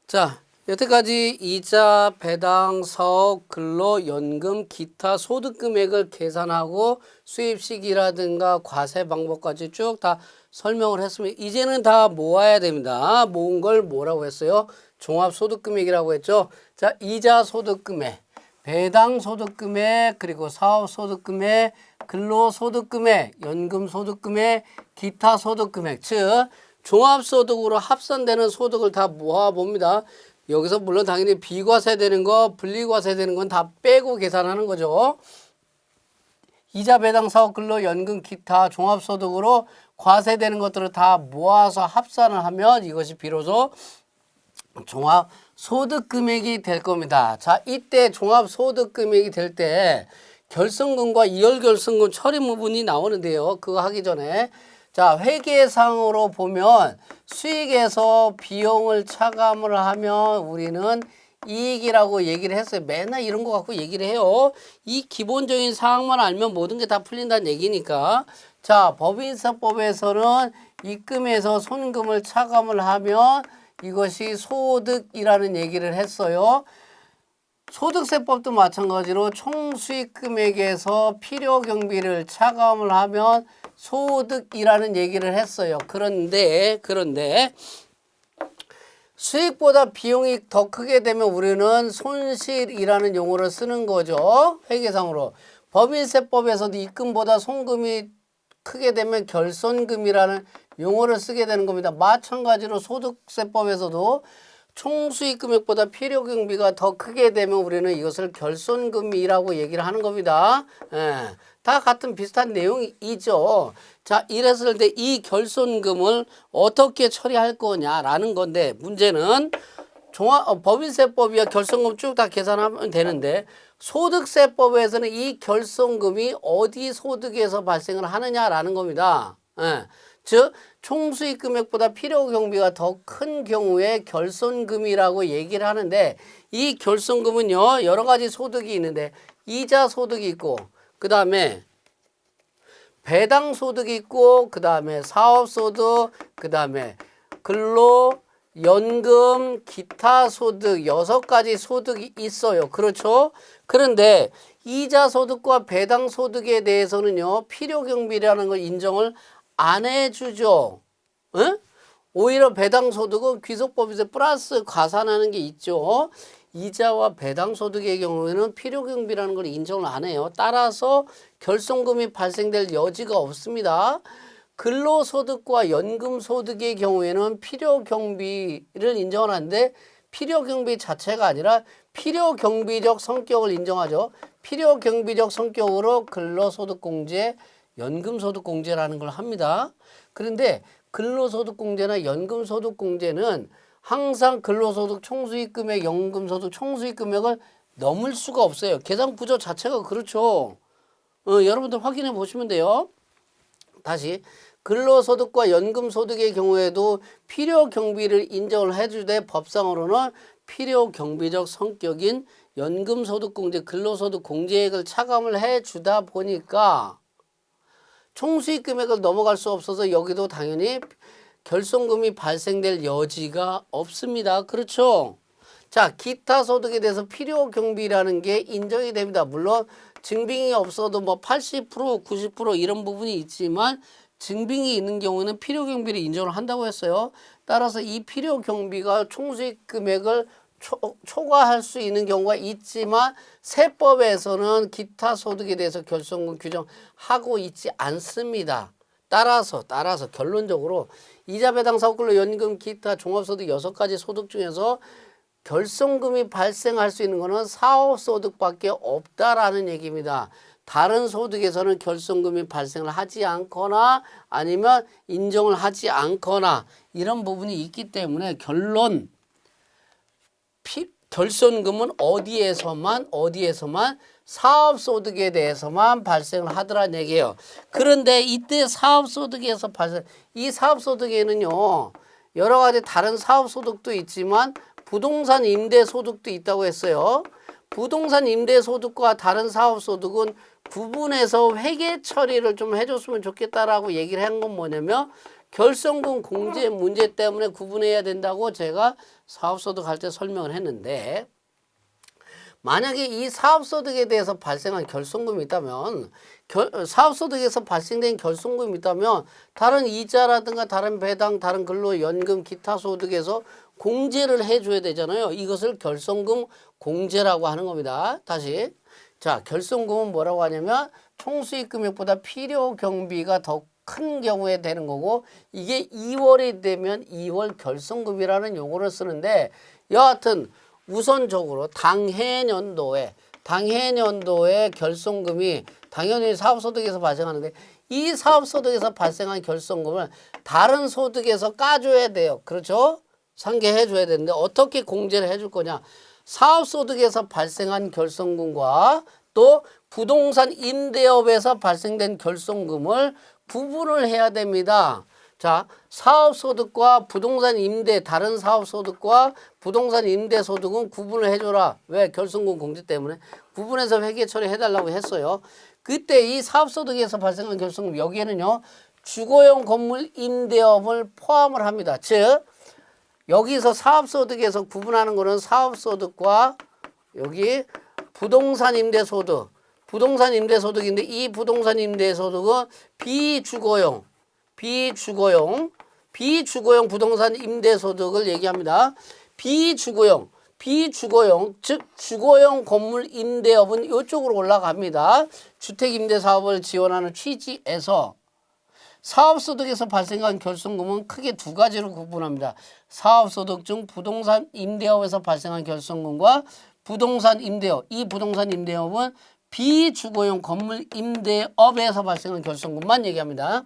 자, 여태까지 이자, 배당, 사업, 근로, 연금, 기타 소득 금액을 계산하고 수입 시기라든가 과세 방법까지 쭉 다 설명을 했습니다. 이제는 다 모아야 됩니다. 모은 걸 뭐라고 했어요? 종합 소득 금액이라고 했죠. 자, 이자 소득 금액, 배당 소득 금액, 그리고 사업 소득 금액, 근로 소득 금액, 연금 소득 금액, 기타 소득 금액, 즉 종합소득으로 합산되는 소득을 다 모아봅니다. 여기서 물론 당연히 비과세되는 거, 분리과세되는 건 다 빼고 계산하는 거죠. 이자, 배당, 사업, 근로, 연금, 기타 종합소득으로 과세되는 것들을 다 모아서 합산을 하면 이것이 비로소 종합소득금액이 될 겁니다. 자, 이때 종합소득금액이 될 때 결손금과 이월결손금 처리 부분이 나오는데요. 그거 하기 전에 자, 회계상으로 보면 수익에서 비용을 차감을 하면 우리는 이익이라고 얘기를 했어요. 맨날 이런 거 갖고 얘기를 해요. 이 기본적인 사항만 알면 모든 게 다 풀린다는 얘기니까. 자, 법인세법에서는 입금에서 손금을 차감을 하면 이것이 소득이라는 얘기를 했어요. 소득세법도 마찬가지로 총수익 금액에서 필요경비를 차감을 하면 소득이라는 얘기를 했어요. 그런데 수익보다 비용이 더 크게 되면 우리는 손실이라는 용어를 쓰는 거죠. 회계상으로. 법인세법에서도 입금보다 손금이 크게 되면 결손금이라는 용어를 쓰게 되는 겁니다. 마찬가지로 소득세법에서도 총수익 금액보다 필요경비가 더 크게 되면 우리는 이것을 결손금이라고 얘기를 하는 겁니다. 예, 다 같은 비슷한 내용이죠. 자, 이랬을 때 이 결손금을 어떻게 처리할 거냐라는 건데 문제는 법인세법이야 결손금 쭉 다 계산하면 되는데 소득세법에서는 이 결손금이 어디 소득에서 발생을 하느냐라는 겁니다. 예. 즉 총수익 금액보다 필요 경비가 더 큰 경우에 결손금이라고 얘기를 하는데 이 결손금은요 여러 가지 소득이 있는데 이자 소득이 있고 그 다음에 배당 소득이 있고 그 다음에 사업 소득 그 다음에 근로 연금 기타 소득 6가지 소득이 있어요. 그렇죠? 그런데 이자 소득과 배당 소득에 대해서는요 필요 경비라는 걸 인정을 안 해주죠. 응? 오히려 배당소득은 귀속법에서 플러스 과산하는 게 있죠. 이자와 배당소득의 경우에는 필요경비라는 걸 인정을 안 해요. 따라서 결손금이 발생될 여지가 없습니다. 근로소득과 연금소득의 경우에는 필요경비를 인정을 하는데 필요경비 자체가 아니라 필요경비적 성격을 인정하죠. 필요경비적 성격으로 근로소득공제 연금소득공제라는 걸 합니다. 그런데 근로소득공제나 연금소득공제는 항상 근로소득 총수익금액, 연금소득 총수익금액을 넘을 수가 없어요. 계산구조 자체가 그렇죠. 여러분들 확인해 보시면 돼요. 다시 근로소득과 연금소득의 경우에도 필요경비를 인정을 해주되 법상으로는 필요경비적 성격인 연금소득공제, 근로소득공제액을 차감을 해주다 보니까 총수익 금액을 넘어갈 수 없어서 여기도 당연히 결손금이 발생될 여지가 없습니다. 그렇죠? 자, 기타 소득에 대해서 필요 경비라는 게 인정이 됩니다. 물론 증빙이 없어도 뭐 80%, 90% 이런 부분이 있지만 증빙이 있는 경우는 필요 경비를 인정을 한다고 했어요. 따라서 이 필요 경비가 총수익 금액을 초과할 수 있는 경우가 있지만 세법에서는 기타 소득에 대해서 결손금 규정하고 있지 않습니다. 따라서 결론적으로 이자, 배당, 사업, 근로, 연금, 기타 종합소득 6가지 소득 중에서 결손금이 발생할 수 있는 것은 사업소득밖에 없다라는 얘기입니다. 다른 소득에서는 결손금이 발생을 하지 않거나 아니면 인정을 하지 않거나 이런 부분이 있기 때문에 결손금은 어디에서만 사업소득에 대해서만 발생을 하더란 얘기예요. 그런데 이때 사업소득에서 이 사업소득에는요 여러 가지 다른 사업소득도 있지만 부동산 임대소득도 있다고 했어요. 부동산 임대소득과 다른 사업소득은 구분해서 회계 처리를 좀 해줬으면 좋겠다라고 얘기를 한 건 뭐냐면 결손금 공제 문제 때문에 구분해야 된다고 제가 사업소득 할 때 설명을 했는데, 만약에 이 사업소득에 대해서 발생한 결손금이 있다면, 사업소득에서 발생된 결손금이 있다면 다른 이자라든가 다른 배당, 다른 근로연금, 기타 소득에서 공제를 해줘야 되잖아요. 이것을 결손금 공제라고 하는 겁니다. 다시, 자, 결손금은 뭐라고 하냐면 총수익 금액보다 필요 경비가 더 큰 경우에 되는 거고, 이게 2월이 되면 2월 결손금이라는 용어를 쓰는데, 여하튼 우선적으로 당해년도에 결손금이 당연히 사업소득에서 발생하는데, 이 사업소득에서 발생한 결손금을 다른 소득에서 까줘야 돼요. 그렇죠? 상계해 줘야 되는데 어떻게 공제를 해줄 거냐? 사업소득에서 발생한 결손금과 또 부동산 임대업에서 발생된 결손금을 구분을 해야 됩니다. 자, 사업소득과 부동산 임대, 다른 사업소득과 부동산 임대소득은 구분을 해줘라. 왜? 결손금 공제 때문에. 구분해서 회계 처리해달라고 했어요. 그때 이 사업소득에서 발생한 결손금, 여기에는요, 주거용 건물 임대업을 포함을 합니다. 즉, 여기서 사업소득에서 구분하는 거는 사업소득과 여기 부동산 임대소득, 부동산 임대소득인데, 이 부동산 임대소득은 비주거용 부동산 임대소득을 얘기합니다. 비주거용, 즉 주거용 건물 임대업은 이쪽으로 올라갑니다. 주택임대사업을 지원하는 취지에서 사업소득에서 발생한 결손금은 크게 두 가지로 구분합니다. 사업소득 중 부동산 임대업에서 발생한 결손금과 부동산 임대업, 이 부동산 임대업은 비주거용 건물 임대업에서 발생한 결손금만 얘기합니다.